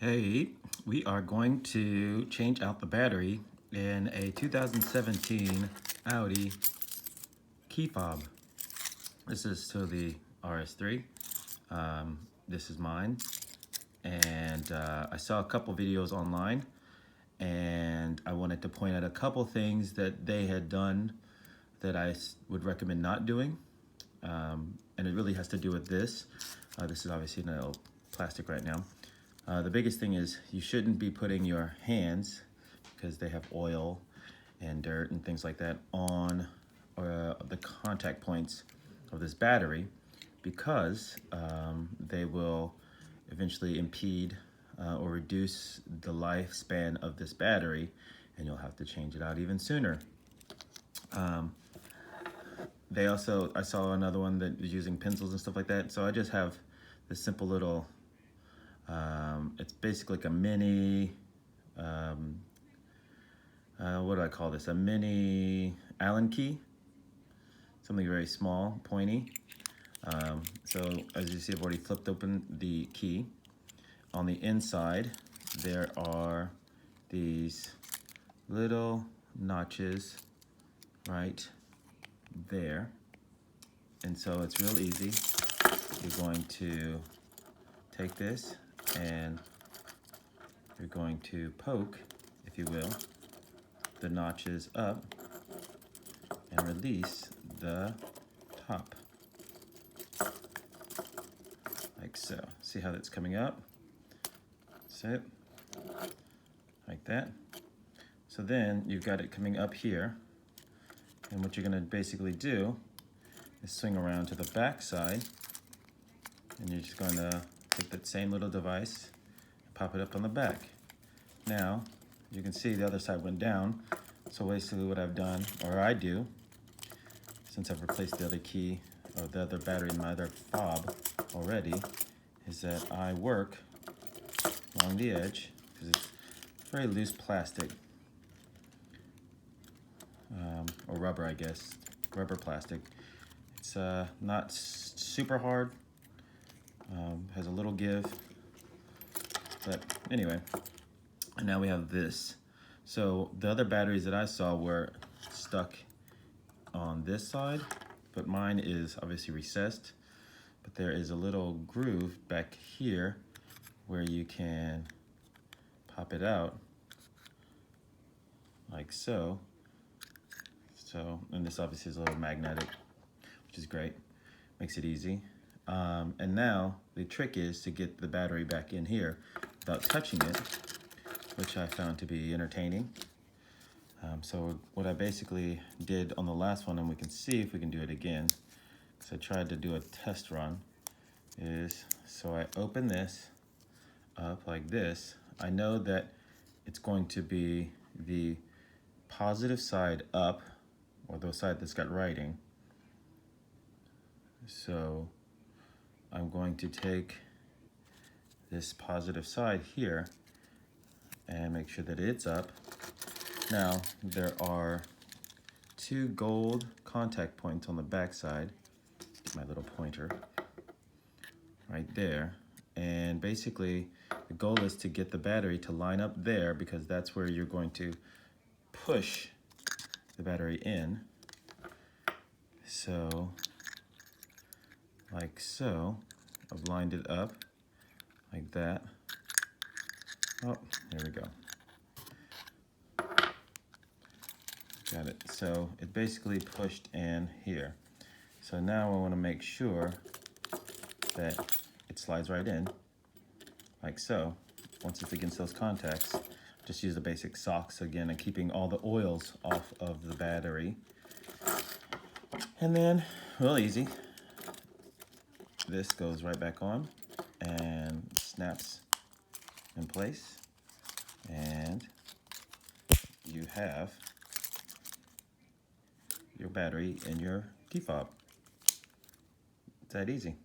Hey, we are going to change out the battery in a 2017 Audi key fob. This is to the RS3. This is mine. And I saw a couple videos online and I wanted to point out a couple things that they had done that I would recommend not doing. And it really has to do with this. This is obviously no plastic right now. The biggest thing is you shouldn't be putting your hands, because they have oil and dirt and things like that, on the contact points of this battery, because they will eventually impede or reduce the lifespan of this battery, and you'll have to change it out even sooner. I saw another one that was using pencils and stuff like that, so I just have this simple little it's basically like a mini, what do I call this? A mini Allen key, something very small, pointy. So as you see, I've already flipped open the key. On the inside, there are these little notches right there. And so it's real easy. You're going to take this and you're going to poke, if you will, the notches up and release the top, like so. See how that's coming up? That's it, like that. So then you've got it coming up here, and what you're gonna basically do is swing around to the back side, and you're just gonna take that same little device and pop it up on the back. Now, you can see the other side went down. So basically what I've done, or I do, since I've replaced the other key or the other battery in my other fob already, is that I work along the edge, because it's very loose plastic, or rubber, I guess, rubber plastic. It's not super hard, has a little give, but anyway. And now we have this. So the other batteries that I saw were stuck on this side, but mine is obviously recessed. But there is a little groove back here where you can pop it out, like so. And this obviously is a little magnetic, which is great, makes it easy. And now the trick is to get the battery back in here without touching it, which I found to be entertaining. So what I basically did on the last one, and we can see if we can do it again, because I tried to do a test run, is so I open this up like this. I know that it's going to be the positive side up, or the side that's got writing. So I'm going to take this positive side here and make sure that it's up. Now, there are two gold contact points on the back side. My little pointer right there. And basically, the goal is to get the battery to line up there, because that's where you're going to push the battery in. So, like so, I've lined it up like that. Oh, there we go. Got it. So it basically pushed in here. So now I want to make sure that it slides right in, like so. Once it's against those contacts, just use the basic socks again, and keeping all the oils off of the battery. And then, real easy, this goes right back on and snaps in place, and you have your battery in your key fob. It's that easy.